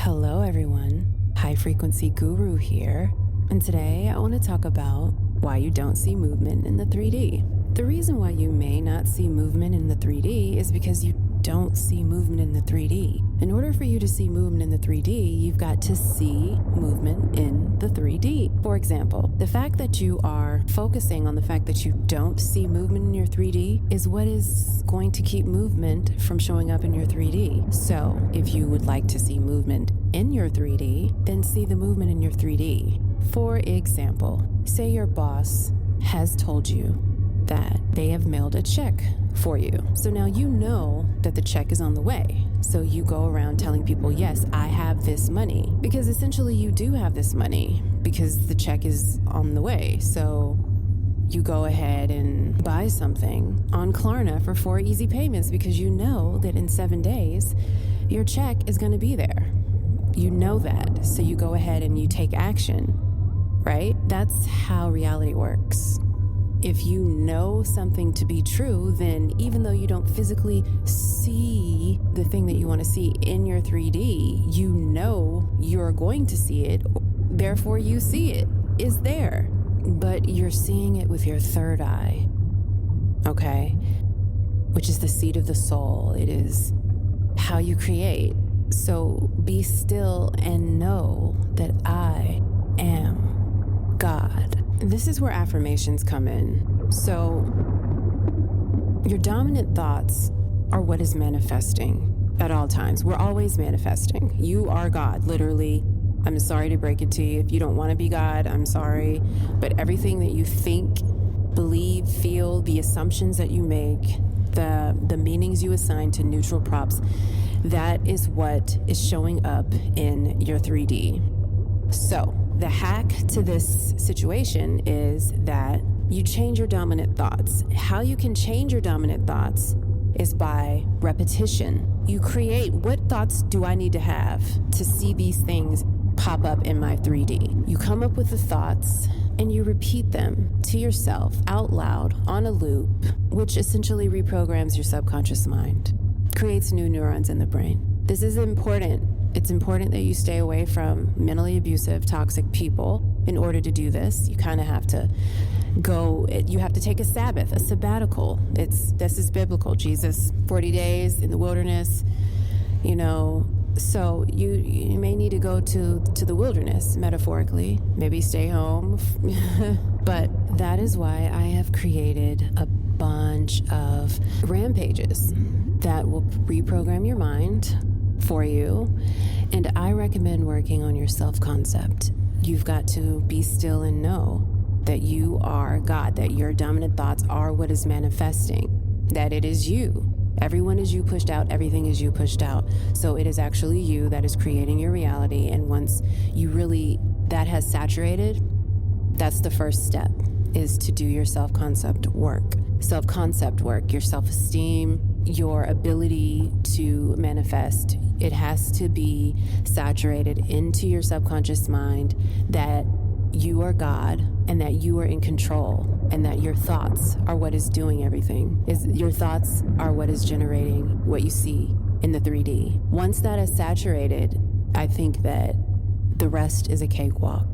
Hello, everyone. High Frequency Guru here. And today I want to talk about why you don't see movement in the 3D. The reason why you may not see movement in the 3D is because you don't see movement in the 3D. In order for you to see movement in the 3D, you've got to see movement in the 3D. For example, the fact that you are focusing on the fact that you don't see movement in your 3D is what is going to keep movement from showing up in your 3D. So if you would like to see movement in your 3D, then see the movement in your 3D. For example, say your boss has told you that they have mailed a check for you. So now you know that the check is on the way. So you go around telling people, yes, I have this money. Because essentially you do have this money because the check is on the way. So you go ahead and buy something on Klarna for 4 easy payments because you know that in 7 days, your check is gonna be there. You know that. So you go ahead and you take action, right? That's how reality works. If you know something to be true, then even though you don't physically see the thing that you want to see in your 3D, you know you're going to see it, therefore you see it is there. But you're seeing it with your third eye, okay? Which is the seat of the soul. It is how you create. So be still and know that I am God. This is where affirmations come in. So your dominant thoughts are what is manifesting at all times. We're always manifesting. You are God, literally. I'm sorry to break it to you. If you don't want to be God, I'm sorry. But everything that you think, believe, feel, the assumptions that you make, the meanings you assign to neutral props, that is what is showing up in your 3D. So the hack to this situation is that you change your dominant thoughts. How you can change your dominant thoughts is by repetition. You create, what thoughts do I need to have to see these things pop up in my 3D? You come up with the thoughts and you repeat them to yourself out loud on a loop, which essentially reprograms your subconscious mind, creates new neurons in the brain. This is important. It's important that you stay away from mentally abusive, toxic people. In order to do this, you kind of have to you have to take a Sabbath, a sabbatical. This is biblical. Jesus, 40 days in the wilderness, so you may need to go to the wilderness, metaphorically, maybe stay home. But that is why I have created a bunch of rampages that will reprogram your mind for you. And I recommend working on your self-concept. You've got to be still and know that you are God, that your dominant thoughts are what is manifesting, that it is you. Everyone is you pushed out, everything is you pushed out. So it is actually you that is creating your reality. And once that has saturated, that's the first step, is to do your self-concept work. Self-concept work, your self-esteem, your ability to manifest. It has to be saturated into your subconscious mind that you are God and that you are in control and that your thoughts are what is doing everything. Your thoughts are what is generating what you see in the 3D. Once that is saturated, I think that the rest is a cakewalk.